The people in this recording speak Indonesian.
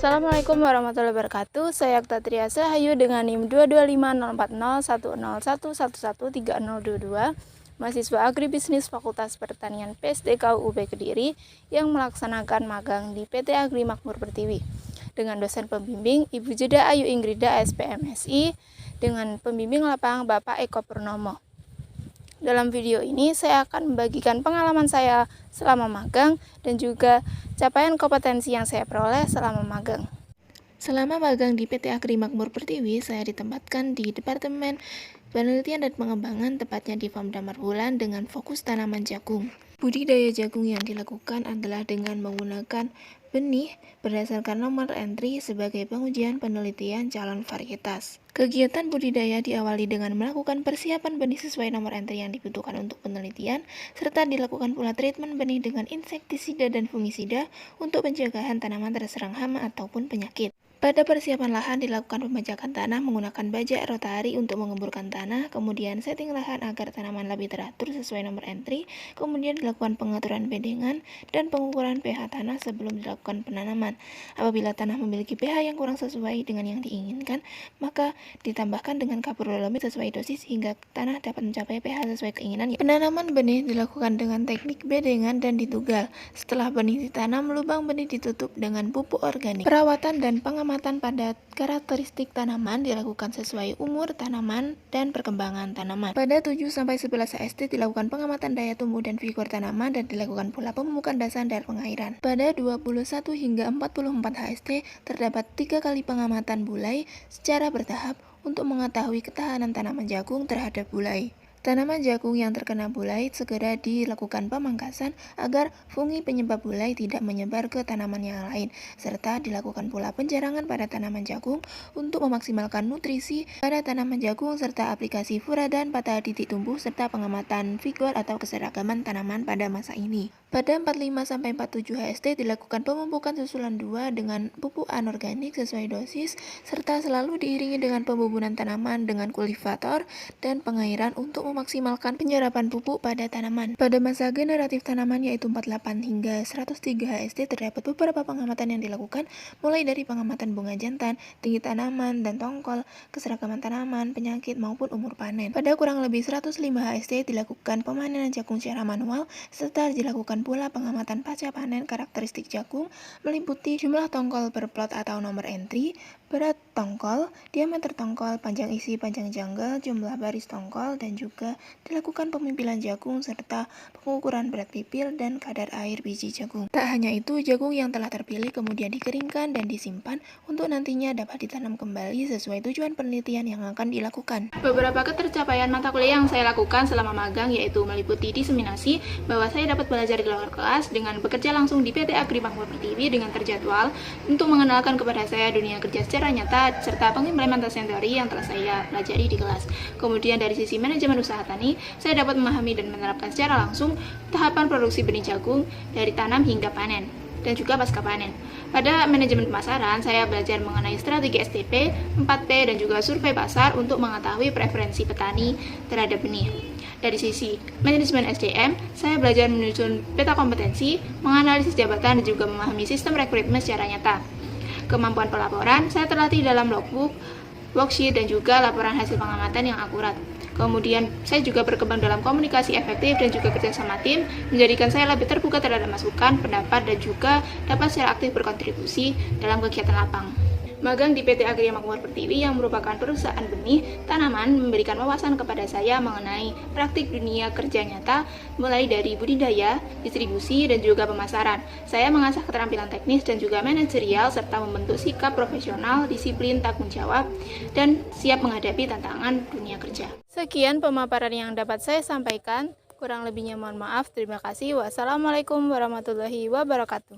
Assalamualaikum warahmatullahi wabarakatuh. Saya Akta Triasa Hayu dengan NIM 225040101113022, mahasiswa Agribisnis Fakultas Pertanian PSDK UB Kediri yang melaksanakan magang di PT Agri Makmur Pertiwi dengan dosen pembimbing Ibu Jeda Ayu Inggrida SPMSI dengan pembimbing lapangan Bapak Eko Purnomo. Dalam video ini saya akan membagikan pengalaman saya selama magang dan juga capaian kompetensi yang saya peroleh selama magang. Selama magang di PT Agri Makmur Pertiwi, saya ditempatkan di Departemen Penelitian dan Pengembangan, tepatnya di Farm Damar Wulan dengan fokus tanaman jagung. Budidaya jagung yang dilakukan adalah dengan menggunakan benih berdasarkan nomor entry sebagai pengujian penelitian calon varietas. Kegiatan budidaya diawali dengan melakukan persiapan benih sesuai nomor entry yang dibutuhkan untuk penelitian, serta dilakukan pula treatment benih dengan insektisida dan fungisida untuk pencegahan tanaman terserang hama ataupun penyakit. Pada persiapan lahan dilakukan pembajakan tanah menggunakan bajak rotari untuk mengemburkan tanah, kemudian setting lahan agar tanaman lebih teratur sesuai nomor entry, kemudian dilakukan pengaturan bedengan dan pengukuran pH tanah sebelum dilakukan penanaman. Apabila tanah memiliki pH yang kurang sesuai dengan yang diinginkan, maka ditambahkan dengan kapur dolomit sesuai dosis hingga tanah dapat mencapai pH sesuai keinginan. Penanaman benih dilakukan dengan teknik bedengan dan ditugal. Setelah benih ditanam, lubang benih ditutup dengan pupuk organik. Perawatan dan pengamatan pada karakteristik tanaman dilakukan sesuai umur tanaman dan perkembangan tanaman. Pada 7-11 HST dilakukan pengamatan daya tumbuh dan vigor tanaman dan dilakukan pula pemupukan dasar dan pengairan. Pada 21 hingga 44 HST terdapat 3 kali pengamatan bulai secara bertahap untuk mengetahui ketahanan tanaman jagung terhadap bulai. Tanaman jagung yang terkena bulai segera dilakukan pemangkasan agar fungi penyebab bulai tidak menyebar ke tanaman yang lain, serta dilakukan pula penjarangan pada tanaman jagung untuk memaksimalkan nutrisi pada tanaman jagung serta aplikasi furadan pada titik tumbuh serta pengamatan vigor atau keseragaman tanaman pada masa ini. Pada 45-47 HST dilakukan pemupukan susulan 2 dengan pupuk anorganik sesuai dosis serta selalu diiringi dengan pembubuhan tanaman dengan kultivator dan pengairan untuk memaksimalkan penyerapan pupuk pada tanaman. Pada masa generatif tanaman yaitu 48 hingga 103 HST terdapat beberapa pengamatan yang dilakukan mulai dari pengamatan bunga jantan, tinggi tanaman dan tongkol, keseragaman tanaman, penyakit maupun umur panen. Pada kurang lebih 105 HST dilakukan pemanenan jagung secara manual serta dilakukan pula pengamatan pasca panen karakteristik jagung meliputi jumlah tongkol per plot atau nomor entry, berat tongkol, diameter tongkol, panjang isi, panjang janggal, jumlah baris tongkol, dan juga dilakukan pemimpilan jagung serta pengukuran berat pipil dan kadar air biji jagung. Tak hanya itu, jagung yang telah terpilih kemudian dikeringkan dan disimpan untuk nantinya dapat ditanam kembali sesuai tujuan penelitian yang akan dilakukan. Beberapa ketercapaian mata kuliah yang saya lakukan selama magang yaitu meliputi diseminasi, bahwa saya dapat belajar di luar kelas dengan bekerja langsung di PT Agri Makmur Pertiwi dengan terjadwal untuk mengenalkan kepada saya dunia kerja secara nyata serta pengimplementasian teori yang telah saya pelajari di kelas. Kemudian dari sisi manajemen usaha tani, saya dapat memahami dan menerapkan secara langsung tahapan produksi benih jagung dari tanam hingga panen dan juga pasca panen. Pada manajemen pemasaran, saya belajar mengenai strategi STP, 4P, dan juga survei pasar untuk mengetahui preferensi petani terhadap benih. Dari sisi manajemen SDM, saya belajar menyusun peta kompetensi, menganalisis jabatan, dan juga memahami sistem rekrutmen secara nyata. Kemampuan pelaporan, saya terlatih dalam logbook, worksheet, dan juga laporan hasil pengamatan yang akurat. Kemudian, saya juga berkembang dalam komunikasi efektif dan juga kerjasama tim, menjadikan saya lebih terbuka terhadap masukan, pendapat, dan juga dapat secara aktif berkontribusi dalam kegiatan lapang. Magang di PT Agri Makmur Pertiwi yang merupakan perusahaan benih tanaman memberikan wawasan kepada saya mengenai praktik dunia kerja nyata mulai dari budidaya, distribusi, dan juga pemasaran. Saya mengasah keterampilan teknis dan juga manajerial serta membentuk sikap profesional, disiplin, tanggung jawab, dan siap menghadapi tantangan dunia kerja. Sekian pemaparan yang dapat saya sampaikan. Kurang lebihnya mohon maaf. Terima kasih. Wassalamualaikum warahmatullahi wabarakatuh.